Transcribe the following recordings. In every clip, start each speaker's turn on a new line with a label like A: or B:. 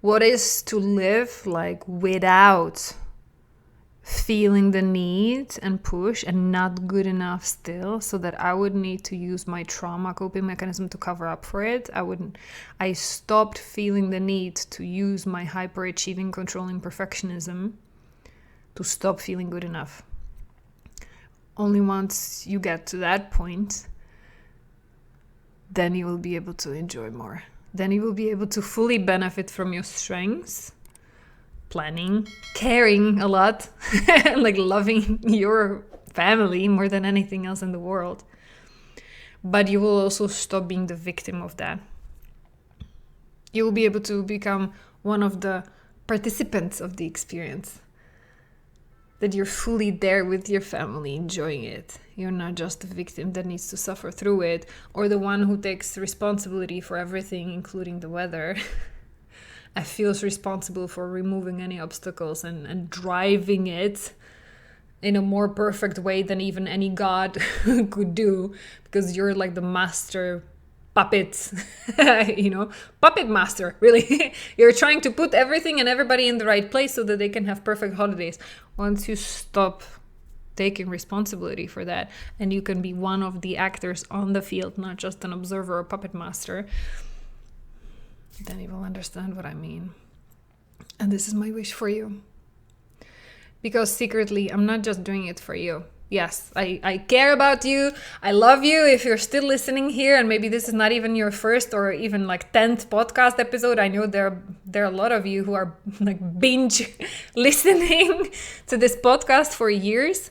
A: what is to live like without feeling the need and push and not good enough still, so that I would need to use my trauma coping mechanism to cover up for it. I stopped feeling the need to use my hyperachieving, controlling perfectionism to stop feeling good enough. Only once you get to that point, then you will be able to enjoy more. Then you will be able to fully benefit from your strengths, planning, caring a lot, like loving your family more than anything else in the world. But you will also stop being the victim of that. You will be able to become one of the participants of the experience. That you're fully there with your family, enjoying it. You're not just the victim that needs to suffer through it, or the one who takes responsibility for everything, including the weather. and feels responsible for removing any obstacles and driving it in a more perfect way than even any god could do, because you're like the master puppet, puppet master, really. You're trying to put everything and everybody in the right place so that they can have perfect holidays. Once you stop taking responsibility for that, and you can be one of the actors on the field, not just an observer or puppet master, then you will understand what I mean. And this is my wish for you. Because secretly, I'm not just doing it for you. Yes, I care about you. I love you. If you're still listening here, and maybe this is not even your first or even like 10th podcast episode, I know there are a lot of you who are like binge listening to this podcast for years.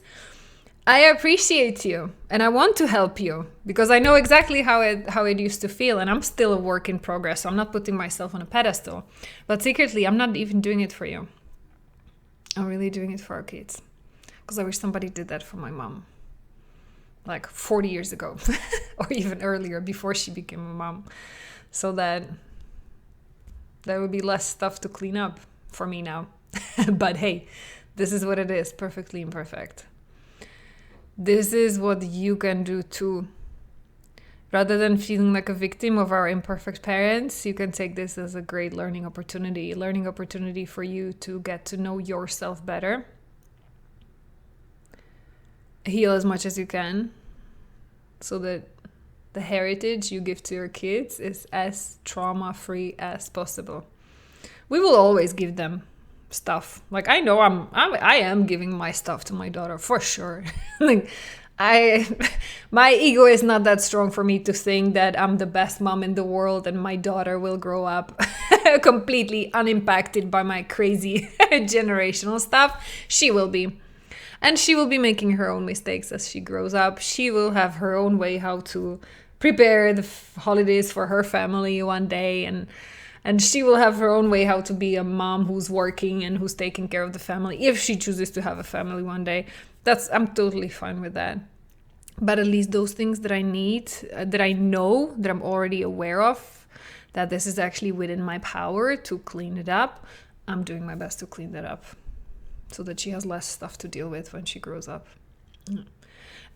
A: I appreciate you, and I want to help you because I know exactly how it used to feel, and I'm still a work in progress. So I'm not putting myself on a pedestal, but secretly, I'm not even doing it for you. I'm really doing it for our kids. Because I wish somebody did that for my mom. Like 40 years ago. Or even earlier, before she became a mom. So that there would be less stuff to clean up for me now. But hey, this is what it is. Perfectly imperfect. This is what you can do too. Rather than feeling like a victim of our imperfect parents, you can take this as a great learning opportunity for you to get to know yourself better. Heal as much as you can so that the heritage you give to your kids is as trauma-free as possible. We will always give them stuff. Like, I know I am giving my stuff to my daughter for sure. Like, my ego is not that strong for me to think that I'm the best mom in the world and my daughter will grow up completely unimpacted by my crazy generational stuff. She will be. And she will be making her own mistakes as she grows up. She will have her own way how to prepare the holidays for her family one day. And she will have her own way how to be a mom who's working and who's taking care of the family. If she chooses to have a family one day, I'm totally fine with that. But at least those things that I need, that I know, that I'm already aware of, that this is actually within my power to clean it up, I'm doing my best to clean that up. So that she has less stuff to deal with when she grows up.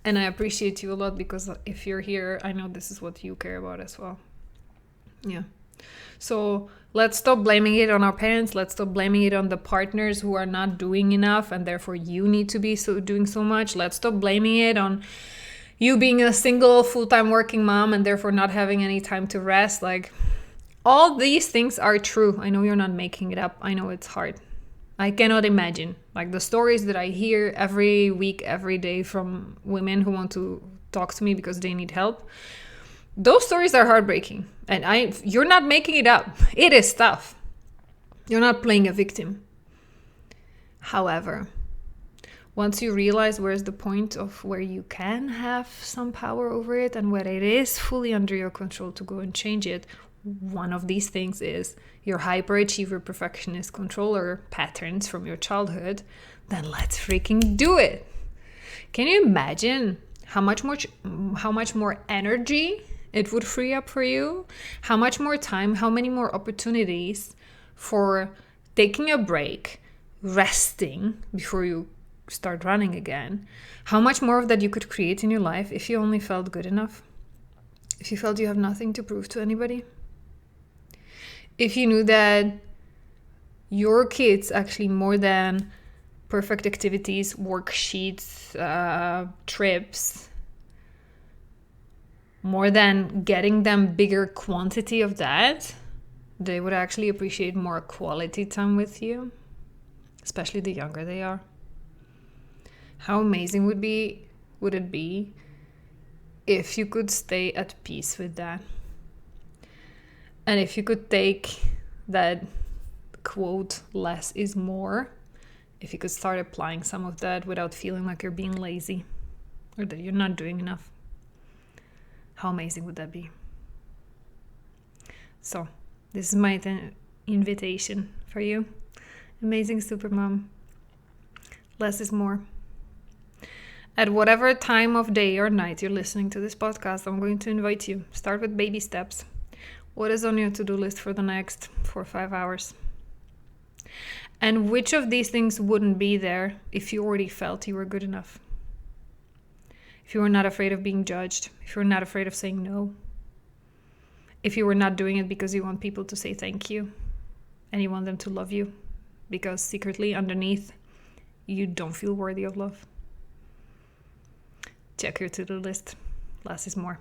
A: And I appreciate you a lot because if you're here, I know this is what you care about as well. Yeah. So let's stop blaming it on our parents. Let's stop blaming it on the partners who are not doing enough and therefore you need to be doing so much. Let's stop blaming it on you being a single full-time working mom and therefore not having any time to rest. Like, all these things are true. I know you're not making it up. I know it's hard. I cannot imagine. Like, the stories that I hear every week, every day from women who want to talk to me because they need help, those stories are heartbreaking. And you're not making it up. It is tough. You're not playing a victim. However, once you realize where's the point of where you can have some power over it and where it is fully under your control to go and change it, one of these things is your hyperachiever, perfectionist, controller patterns from your childhood, then let's freaking do it. Can you imagine how much more energy it would free up for you? How much more time, how many more opportunities for taking a break, resting before you start running again? How much more of that you could create in your life if you only felt good enough? If you felt you have nothing to prove to anybody? If you knew that your kids actually more than perfect activities, worksheets, trips, more than getting them bigger quantity of that, they would actually appreciate more quality time with you, especially the younger they are. How amazing would it be if you could stay at peace with that? And if you could take that quote, less is more, if you could start applying some of that without feeling like you're being lazy or that you're not doing enough, how amazing would that be? So this is my invitation for you, amazing supermom. Less is more. At whatever time of day or night you're listening to this podcast, I'm going to invite you. Start with baby steps. What is on your to-do list for the next 4 or 5 hours? And which of these things wouldn't be there if you already felt you were good enough? If you were not afraid of being judged, if you were not afraid of saying no, if you were not doing it because you want people to say thank you and you want them to love you because secretly underneath you don't feel worthy of love. Check your to-do list. Less is more.